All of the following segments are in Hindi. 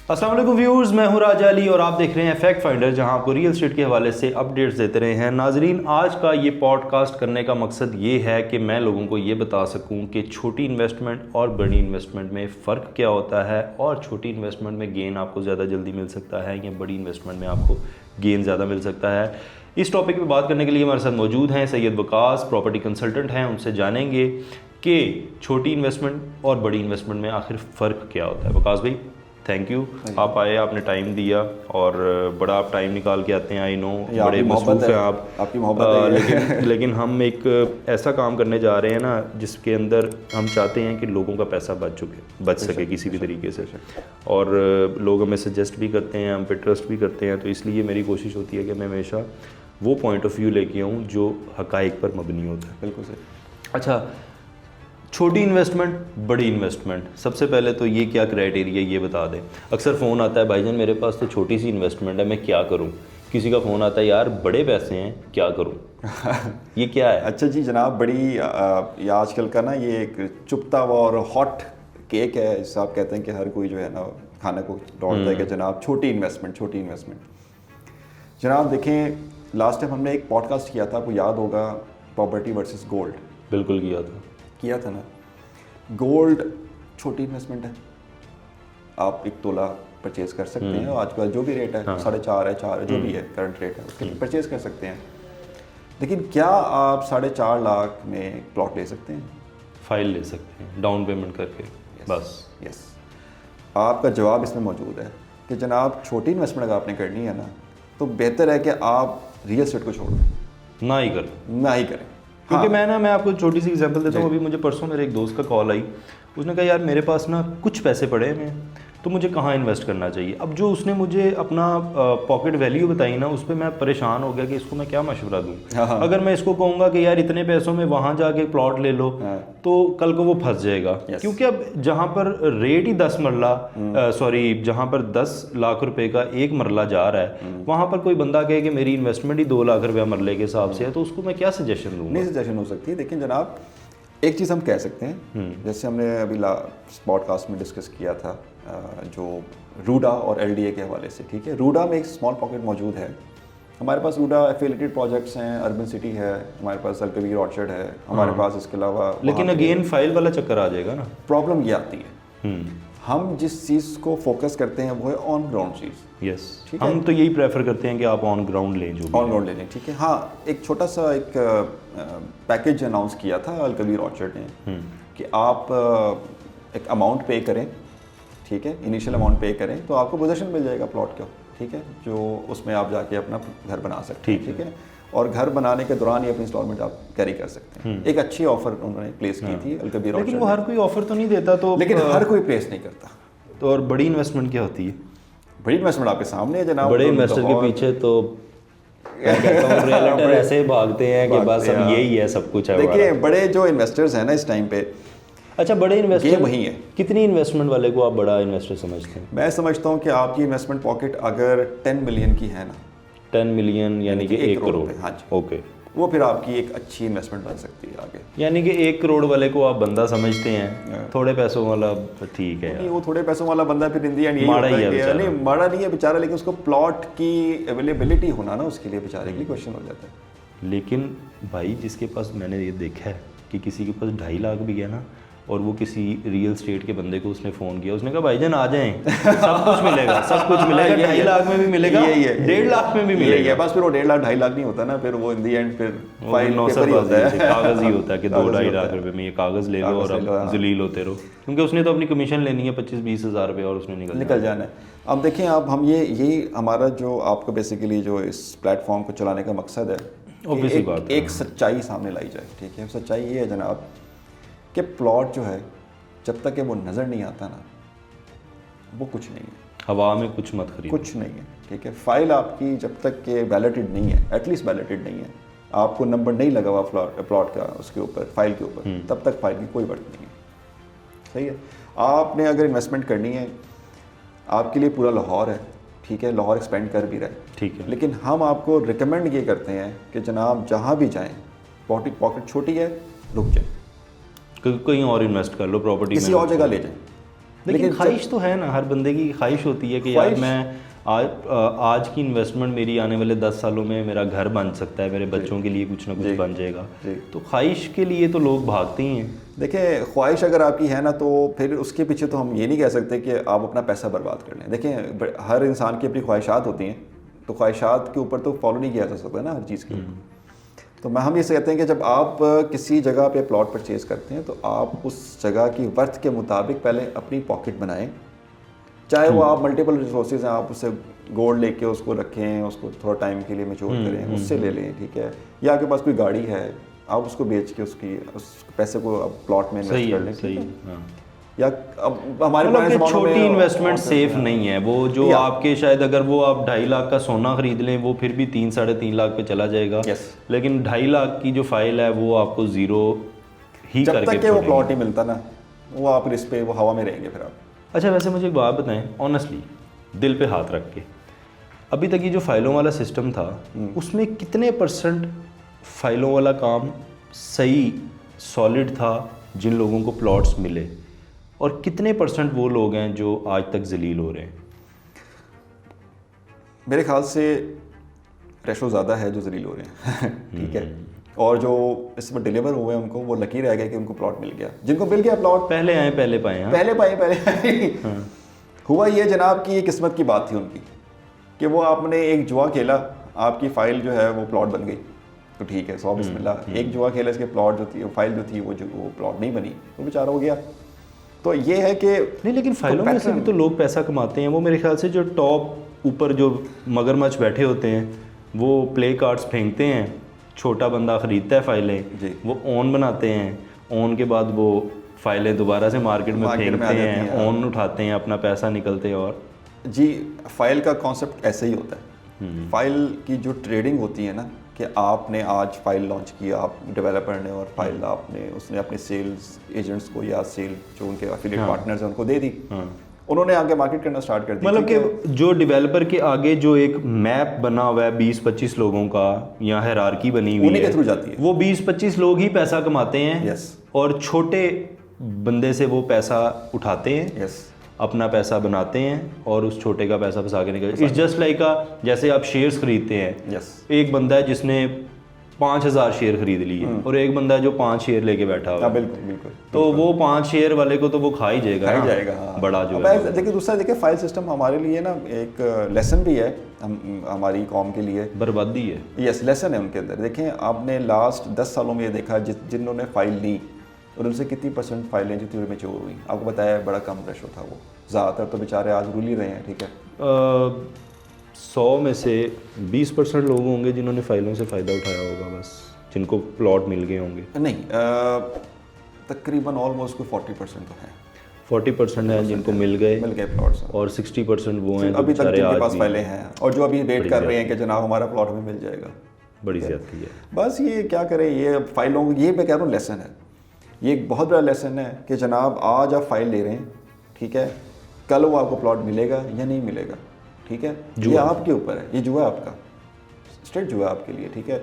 अस्सलाम वालेकुम व्यूअर्स, मैं हूं राजा अली और आप देख रहे हैं फैक्ट फाइंडर, जहां आपको रियल एस्टेट के हवाले से अपडेट्स देते रहे हैं। नाजरीन, आज का ये पॉडकास्ट करने का मकसद ये है कि मैं लोगों को ये बता सकूं कि छोटी इन्वेस्टमेंट और बड़ी इन्वेस्टमेंट में फ़र्क क्या होता है, और छोटी इन्वेस्टमेंट में गेन आपको ज़्यादा जल्दी मिल सकता है या बड़ी इन्वेस्टमेंट में आपको गेन ज़्यादा मिल सकता है। इस टॉपिक पर बात करने के लिए हमारे साथ मौजूद हैं सैयद वकास, प्रॉपर्टी कंसल्टेंट हैं। उनसे जानेंगे कि छोटी इन्वेस्टमेंट और बड़ी इन्वेस्टमेंट में आखिर फ़र्क क्या होता है। वकास भाई, थैंक यू, आप आए, आपने टाइम दिया और बड़ा आप टाइम निकाल के आते हैं। आई नो बड़े मसरूफ़ हैं आप, आपकी मोहब्बत है। लेकिन हम एक ऐसा काम करने जा रहे हैं ना जिसके अंदर हम चाहते हैं कि लोगों का पैसा बच सके किसी भी तरीके से, और लोग हमें सजेस्ट भी करते हैं, हम पे ट्रस्ट भी करते हैं। तो इसलिए मेरी कोशिश होती है कि मैं हमेशा वो पॉइंट ऑफ व्यू लेके आऊँ जो हक़ाइक़ पर मबनी होता है। बिल्कुल सही। अच्छा, छोटी इन्वेस्टमेंट, बड़ी इन्वेस्टमेंट, सबसे पहले तो ये क्या क्राइटेरिया ये बता दें। अक्सर फ़ोन आता है, भाईजान मेरे पास तो छोटी सी इन्वेस्टमेंट है, मैं क्या करूं। किसी का फ़ोन आता है, यार बड़े पैसे हैं, क्या करूं। ये क्या है? अच्छा जी जनाब, बड़ी ये आजकल का ना ये एक चुपता हुआ और हॉट केक है, जिससे आप कहते हैं कि हर कोई जो है ना खाने को दौड़ता है कि जनाब छोटी इन्वेस्टमेंट। जनाब देखें, लास्ट टाइम हमने एक पॉडकास्ट किया था, आपको याद होगा, प्रॉपर्टी वर्सेस गोल्ड। बिल्कुल किया था ना। गोल्ड छोटी इन्वेस्टमेंट है, आप 1 तोला परचेज कर सकते हैं, आजकल जो भी रेट है 4.5 है 4 है, जो भी है करंट रेट है उसके परचेज कर सकते हैं। लेकिन क्या आप 4.5 लाख में प्लॉट ले सकते हैं? फाइल ले सकते हैं डाउन पेमेंट करके। यस, आपका जवाब इसमें मौजूद है कि जनाब छोटी इन्वेस्टमेंट अगर आपने करनी है ना, तो बेहतर है कि आप रियल एस्टेट को छोड़ दें, ना ही करें। क्योंकि मैं आपको छोटी सी एग्जांपल देता हूँ। अभी मुझे परसों मेरे एक दोस्त का कॉल आई, उसने कहा यार मेरे पास ना कुछ पैसे पड़े हैं, तो मुझे कहाँ इन्वेस्ट करना चाहिए। अब जो उसने मुझे अपना पॉकेट वैल्यू बताई ना, उस पर मैं परेशान हो गया कि इसको मैं क्या मशवरा दूँ। अगर मैं इसको कहूँगा कि यार इतने पैसों में वहाँ जाके प्लॉट ले लो, तो कल को वो फंस जाएगा। क्योंकि अब जहाँ पर रेट ही 10 जहाँ पर 10 लाख रुपए का एक मरला जा रहा है, वहाँ पर कोई बंदा कहे कि मेरी इन्वेस्टमेंट ही 2 लाख रुपया मरले के हिसाब से है, तो उसको मैं क्या सजेशन दूँ? नहीं सजेशन हो सकती है। लेकिन जनाब एक चीज़ हम कह सकते हैं, जैसे हमने अभी पॉडकास्ट में डिस्कस किया था, जो रूडा और एलडीए के हवाले से, ठीक है। रूडा में एक स्मॉल पॉकेट मौजूद है, हमारे पास रूडा एफिलिएटेड प्रोजेक्ट्स हैं, अर्बन सिटी है, हमारे पास अल-कबीर ऑर्चर्ड है, हमारे पास इसके अलावा। लेकिन अगेन फाइल वाला चक्कर आ जाएगा ना। प्रॉब्लम ये आती है, हम जिस चीज़ को फोकस करते हैं वो है ऑन ग्राउंड चीज़। यस, हम तो यही प्रेफर करते हैं कि आप ऑन ग्राउंड लें, ठीक है। हाँ, एक छोटा सा एक पैकेज अनाउंस किया था अल-कबीर ऑर्चर्ड ने कि आप एक अमाउंट पे करें, ठीक है, इनिशियल अमाउंट पे करें तो आपको पोजीशन मिल जाएगा प्लॉट का, ठीक है, जो उसमें आप जाके अपना घर बना सकते हैं, ठीक है। और घर बनाने के दौरान ही अपनी इंस्टॉलमेंट आप कैरी कर सकते हैं। एक अच्छी ऑफर उन्होंने प्लेस की थी अल-कबीर ऑर्चर्ड। लेकिन वो हर कोई ऑफर तो नहीं देता, तो लेकिन हर कोई प्लेस नहीं करता। तो और बड़ी इन्वेस्टमेंट क्या होती है? बड़ी इन्वेस्टमेंट आपके सामने है जनाब। बड़े इन्वेस्टर के पीछे तो रियल्टर ऐसे भागते हैं कि बस अब यही है, सब कुछ है। देखिए बड़े जो इन्वेस्टर्स हैं ना इस टाइम पे, अच्छा बड़े इन्वेस्टर वही है। कितनी इन्वेस्टमेंट वाले को आप बड़ा इन्वेस्टर समझते हैं? मैं समझता हूँ कि आपकी इन्वेस्टमेंट पॉकेट अगर 10 मिलियन की है ना, 10 मिलियन यानी कि 1 करोड़। हाँ जी, ओके, वो फिर आपकी एक अच्छी इन्वेस्टमेंट बन सकती है आगे। यानी कि 1 करोड़ वाले को आप बंदा समझते हैं, थोड़े पैसों वाला ठीक है। नहीं, वो थोड़े पैसों वाला बंदा फिर इंडिया नहीं माड़ा ही है, नहीं माड़ा नहीं है बेचारा, लेकिन उसको प्लॉट की अवेलेबिलिटी होना ना, उसके लिए बेचारे के लिए क्वेश्चन हो जाता है। लेकिन भाई जिसके पास, मैंने ये देखा है कि किसी के पास 2.5 लाख भी गया ना, और वो किसी रियल स्टेट के बंदे को उसने फ़ोन किया, उसने कहा भाईजान आ जाएं, सब कुछ मिलेगा 2.5 लाख में भी मिलेगा, 1.5 लाख में भी मिलेगा। बस फिर वो 1.5 लाख 2.5 लाख नहीं होता ना, फिर वो इन दी एंड फिर फाइल कागज़ ही होता है कि 2-2.5 लाख रुपए में ये कागज़ ले लो और अब जलील होते रहो, क्योंकि उसने तो अपनी कमीशन लेनी है 25-20 हज़ार रुपये और उसने निकल जाना है। अब देखें, अब हम यही हमारा जो आपको बेसिकली जो इस प्लेटफॉर्म को चलाने का मकसद है, एक सच्चाई सामने लाई जाए, ठीक है। सच्चाई ये है जनाब कि प्लॉट जो है जब तक कि वो नज़र नहीं आता ना, वो कुछ नहीं है। हवा में कुछ मत खरीदो, कुछ नहीं है, ठीक है। फाइल आपकी जब तक कि वैलिडेटेड नहीं है, एटलीस्ट वैलिडेटेड नहीं है, आपको नंबर नहीं लगा हुआ प्लॉट का उसके ऊपर, फाइल के ऊपर, तब तक फाइल की कोई वर्थ नहीं है, सही है। आपने अगर इन्वेस्टमेंट करनी है, आपके लिए पूरा लाहौर है, ठीक है, लाहौर एक्सपेंड कर भी रहा है, ठीक है, लेकिन हम आपको रिकमेंड ये करते हैं कि जनाब जहाँ भी जाएँ, पॉकेट छोटी है, रुक जाए, कहीं और इन्वेस्ट कर लो प्रॉपर्टी में, किसी और जगह ले जाएं, लेकिन ख्वाहिश तो है ना, हर बंदे की ख्वाहिश होती है कि यार मैं आज की इन्वेस्टमेंट मेरी आने वाले 10 सालों में मेरा घर बन सकता है, मेरे बच्चों के लिए कुछ ना कुछ बन जाएगा। तो ख्वाहिश के लिए तो लोग भागते ही हैं। देखिए ख्वाहिश अगर आपकी है ना तो फिर उसके पीछे तो हम ये नहीं कह सकते कि आप अपना पैसा बर्बाद कर लें। देखिए हर इंसान की अपनी ख्वाहिशात होती हैं, तो ख्वाहिशात के ऊपर तो फॉलो नहीं किया जा सकता ना हर चीज़ के। तो हम ये कहते हैं कि जब आप किसी जगह पे प्लॉट परचेज़ करते हैं तो आप उस जगह की वर्थ के मुताबिक पहले अपनी पॉकेट बनाएं, चाहे वो आप मल्टीपल रिसोर्सेज हैं, आप उससे गोल्ड लेके उसको रखें, उसको थोड़ा टाइम के लिए मैच्योर करें, उससे ले लें, ठीक है। या आपके पास कोई गाड़ी है, आप उसको बेच के उस पैसे को आप प्लॉट में इन्वेस्ट कर लें। सही। या अब हमारे मतलब छोटी इन्वेस्टमेंट सेफ नहीं है वो, जो आपके शायद अगर वो आप 2.5 लाख का सोना खरीद लें वो फिर भी 3-3.5 लाख पे चला जाएगा। लेकिन 2.5 लाख की जो फाइल है वो आपको जीरो ही जब करके तक के वो प्लॉट नहीं मिलता ना, वो आप रिस्क पे वो हवा में रहेंगे फिर आप। अच्छा वैसे मुझे एक बात बताएं ऑनेस्टली, दिल पे हाथ रख के, अभी तक ये जो फाइलों वाला सिस्टम था उसमें कितने % फाइलों वाला काम सही सॉलिड था जिन लोगों को प्लॉट्स मिले, और कितने % वो लोग हैं जो आज तक जलील हो रहे हैं? मेरे ख्याल से रेशो ज़्यादा है जो जलील हो रहे हैं ठीक है। और जो इसमें डिलीवर हुए हैं उनको वो लकी रह गए कि उनको प्लॉट मिल गया। जिनको मिल गया प्लॉट पहले आए पहले पाए। पहले पाए हुआ ये जनाब की ये किस्मत की बात थी उनकी कि वो आपने एक जुआ खेला, आपकी फ़ाइल जो है वो प्लॉट बन गई, तो ठीक है 100 बिस्मिल्लाह। एक जुआ खेला, इसके प्लॉट जो थी फाइल जो थी वो प्लॉट नहीं बनी, तो बेचारा हो गया। तो ये है कि नहीं, लेकिन फाइलों में से भी तो लोग पैसा कमाते हैं। वो मेरे ख्याल से जो टॉप ऊपर जो मगरमच्छ बैठे होते हैं वो प्ले कार्ड्स फेंकते हैं, छोटा बंदा ख़रीदता है फाइलें, वो ऑन बनाते हैं, ऑन के बाद वो फाइलें दोबारा से मार्केट में फेंकते हैं, ऑन उठाते हैं, अपना पैसा निकलते हैं। और जी फ़ाइल का कॉन्सेप्ट ऐसे ही होता है। फ़ाइल की जो ट्रेडिंग होती है ना कि आपने आज फ़ाइल लॉन्च किया, आप डेवलपर ने, और फाइल उसने अपने सेल्स एजेंट्स को या सेल जो उनके एफिलिएट पार्टनर्स हैं उनको दे दी, उन्होंने आगे मार्केट करना स्टार्ट कर दिया। मतलब कि जो डेवलपर के आगे जो एक मैप बना हुआ है 20-25 लोगों का या हायरार्की बनी हुई उन्हीं के थ्रू जाती है, वो 20-25 लोग ही पैसा कमाते हैं। और छोटे बंदे से वो पैसा उठाते हैं, अपना पैसा बनाते हैं और उस छोटे का पैसा फंसा के निकल। इट्स जस्ट लाइक जैसे आप शेयर्स खरीदते हैं, एक बंदा है जिसने 5000 शेयर खरीद लिए और एक बंदा है जो 5 शेयर लेके बैठा हुआ। बिल्कुल। तो वो 5 शेयर वाले को तो वो खा ही जाएगा, बड़ा जो है। देखिए दूसरा, देखिए फाइल सिस्टम हमारे लिए ना एक लेसन भी है, हमारी कौम के लिए बर्बादी है। यस, लेसन है उनके अंदर। देखें आपने लास्ट 10 सालों में ये देखा जिन्होंने फाइल ली और उनसे कितनी % फाइलें जो थी मैच्योर हुई, आपको बताया बड़ा कम रेशो था वो। ज़्यादातर तो बेचारे आज रूल ही रहे हैं, ठीक है। 100 में से 20% लोग होंगे जिन्होंने फाइलों से फ़ायदा उठाया होगा, बस जिनको प्लॉट मिल गए होंगे। नहीं, तकरीबन ऑलमोस्ट कोई 40% तो है। 40% है जिनको मिल गए प्लॉट्स, और 60% वो हैं अभी तक जिनके पास फाइलें हैं और जो अभी वेट कर रहे हैं कि जनाब हमारा प्लॉट में मिल जाएगा। बड़ी ज़्यादती है। बस ये क्या करें, ये फाइलों, ये मैं कह रहा हूँ लेसन है, ये एक बहुत बड़ा लेसन है कि जनाब आज आप फाइल ले रहे हैं, ठीक है, कल वो आपको प्लॉट मिलेगा या नहीं मिलेगा, ठीक है, ये आपके ऊपर है, ये जुआ है आपका, स्ट्रेट जुआ है आपके लिए, ठीक है।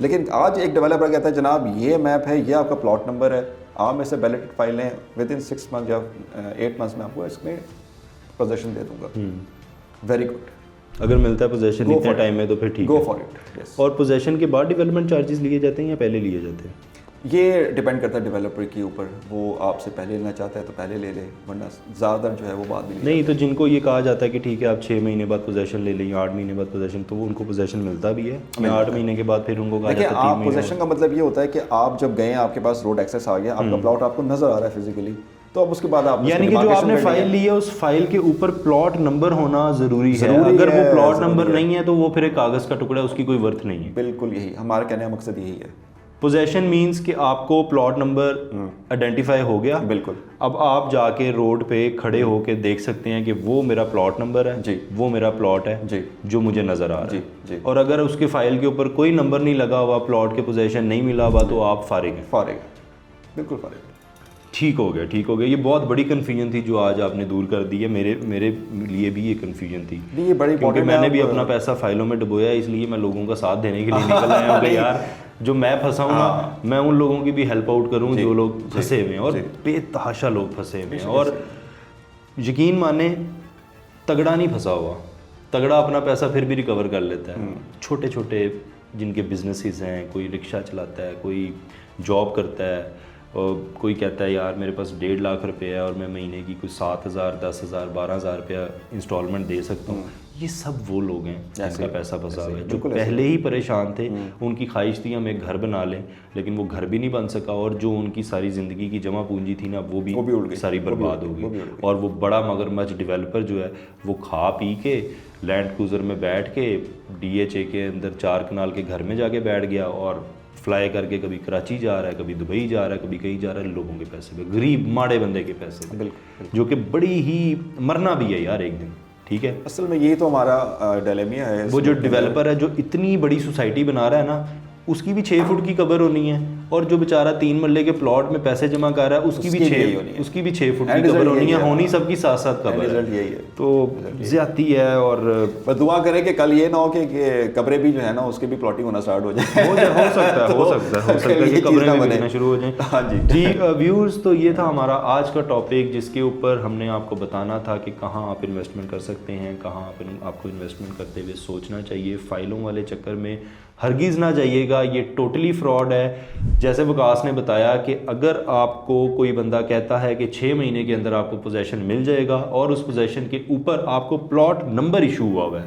लेकिन आज एक डेवलपर कहता है जनाब ये मैप है, ये आपका प्लॉट नंबर है, आप में से बैलेटेड फाइलें विद इन 6 मंथ या 8 मंथ्स में आपको इसमें पोजेशन दे दूंगा। वेरी गुड, अगर मिलता है पोजेशन इतने टाइम में तो फिर ठीक है, गो फॉर इट। और पोजेशन के बाद डेवलपमेंट चार्जेस लिए जाते हैं या पहले लिए जाते हैं? ये डिपेंड करता है डेवलपर के ऊपर, वो आपसे पहले लेना चाहता है तो पहले ले ले, वरना ज़्यादातर जो है वो बाद में नहीं। तो जिनको ये कहा जाता है कि ठीक है आप 6 महीने बाद पोजेशन ले लें, 8 महीने बाद पोजेशन, तो वो उनको पोजेशन मिलता भी है। 8 महीने के बाद फिर उनको कहा जाता है 3 महीने। पोजेशन का मतलब ये होता है कि आप जब गए, आपके पास रोड एक्सेस आ गया, आपका प्लॉट आपको नजर आ रहा है फिजिकली, तो अब उसके बाद आप, यानी कि जो आपने फाइल ली है उस फाइल के ऊपर प्लॉट नंबर होना जरूरी है। अगर वो प्लॉट नंबर नहीं है तो वो फिर एक कागज का टुकड़ा है, उसकी कोई वर्थ नहीं है। बिल्कुल यही हमारा कहने का मकसद यही है। पोजेशन मींस कि आपको प्लॉट नंबर आइडेंटिफाई हो गया, बिल्कुल। अब आप जाके रोड पे खड़े होके देख सकते हैं कि वो मेरा प्लॉट नंबर है जी, वो मेरा प्लॉट है जी, जो मुझे नज़र आ रहा है जी। और अगर उसके फाइल के ऊपर कोई नंबर नहीं लगा हुआ, प्लॉट के पोजेशन नहीं मिला हुआ, तो आप फारिग हैं। बिल्कुल फारिग। ठीक हो गया, ठीक हो गया। ये बहुत बड़ी कन्फ्यूजन थी जो आज आपने दूर कर दी है। मेरे लिए भी ये कन्फ्यूजन थी, ये बड़ी, क्योंकि मैंने भी अपना पैसा फाइलों में डुबोया, इसलिए मैं लोगों का साथ देने के लिए निकल आया हूँ। यार जो मैं फंसा हूँ ना, मैं उन लोगों की भी हेल्प आउट करूँ जो लोग फंसे हुए हैं, और बेतहाशा लोग फंसे हुए हैं। और यकीन माने तगड़ा नहीं फंसा हुआ, तगड़ा अपना पैसा फिर भी रिकवर कर लेता है। छोटे छोटे जिनके बिजनेसेस हैं, कोई रिक्शा चलाता है, कोई जॉब करता है, और कोई कहता है यार मेरे पास 1.5 लाख रुपए है और मैं महीने की कुछ 7,000, 10,000, 12,000 रुपया इंस्टॉलमेंट दे सकता हूँ। ये सब वो लोग हैं जिनका पैसा फंसा हुआ है, जो पहले ही परेशान थे। उनकी ख्वाहिश थी हम एक घर बना लें, लेकिन वो घर भी नहीं बन सका, और जो उनकी सारी ज़िंदगी की जमा पूंजी थी ना वो भी उड़ गई, सारी बर्बाद हो गई। और वो बड़ा मगरमच्छ डेवलपर जो है वो खा पी के लैंड क्रूज़र में बैठ के DHA के अंदर 4 कनाल के घर में जाके बैठ गया और फ्लाई करके कभी कराची जा रहा है, कभी दुबई जा रहा है, कभी कहीं जा रहा है, लोगों के पैसे पे, गरीब माड़े बंदे के पैसे पे, जो कि बड़ी ही मरना भी है यार एक दिन। ठीक है, असल में यही तो हमारा डायलेमा है। वो जो डेवलपर है जो इतनी बड़ी सोसाइटी बना रहा है ना, उसकी भी 6 फुट की कब्र होनी है, और जो बेचारा 3 मरले के प्लॉट में पैसे जमा कर रहा है उसकी भी 6 फुट की कब्र होनी है। होनी सबकी साथ साथ कब्र है, तो ज्यादती है। और बस दुआ करें कि कल ये ना हो कि कब्रें भी जो है ना उसके भी प्लॉटिंग होना स्टार्ट हो जाए। हो सकता है कि कब्रें भी बनना शुरू हो जाए। हाँ जी व्यूअर्स, तो ये था हमारा आज का टॉपिक, जिसके ऊपर हमने आपको बताना था कि कहाँ आप इन्वेस्टमेंट कर सकते हैं, कहाँ आपको इन्वेस्टमेंट करते हुए सोचना चाहिए। फाइलों वाले चक्कर में हरगिज़ ना जाइएगा, ये टोटली फ्रॉड है। जैसे वकास ने बताया कि अगर आपको कोई बंदा कहता है कि 6 महीने के अंदर आपको पोजेशन मिल जाएगा और उस पोजेशन के ऊपर आपको प्लॉट नंबर इशू हुआ है,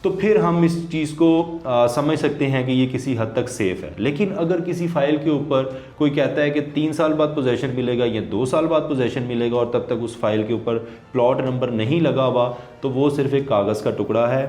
तो फिर हम इस चीज़ को समझ सकते हैं कि ये किसी हद तक सेफ़ है। लेकिन अगर किसी फाइल के ऊपर कोई कहता है कि 3 साल बाद पोजेशन मिलेगा या 2 साल बाद पोजेशन मिलेगा और तब तक उस फाइल के ऊपर प्लॉट नंबर नहीं लगा हुआ, तो वो सिर्फ एक कागज़ का टुकड़ा है।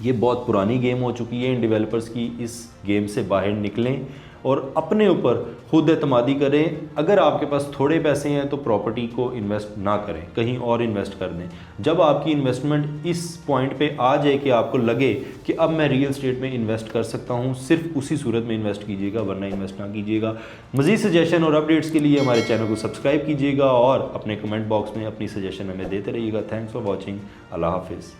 ये बहुत पुरानी गेम हो चुकी है। इन डेवलपर्स की इस गेम से बाहर निकलें और अपने ऊपर खुद एतमादी करें। अगर आपके पास थोड़े पैसे हैं तो प्रॉपर्टी को इन्वेस्ट ना करें, कहीं और इन्वेस्ट कर दें। जब आपकी इन्वेस्टमेंट इस पॉइंट पे आ जाए कि आपको लगे कि अब मैं रियल एस्टेट में इन्वेस्ट कर सकता हूँ, सिर्फ उसी सूरत में इन्वेस्ट कीजिएगा, वरना इन्वेस्ट ना कीजिएगा। मज़ीद सजेशन और अपडेट्स के लिए हमारे चैनल को सब्सक्राइब कीजिएगा और अपने कमेंट बॉक्स में अपनी सजेशन हमें देते रहिएगा। Thanks for watching. अल्लाह हाफिज़।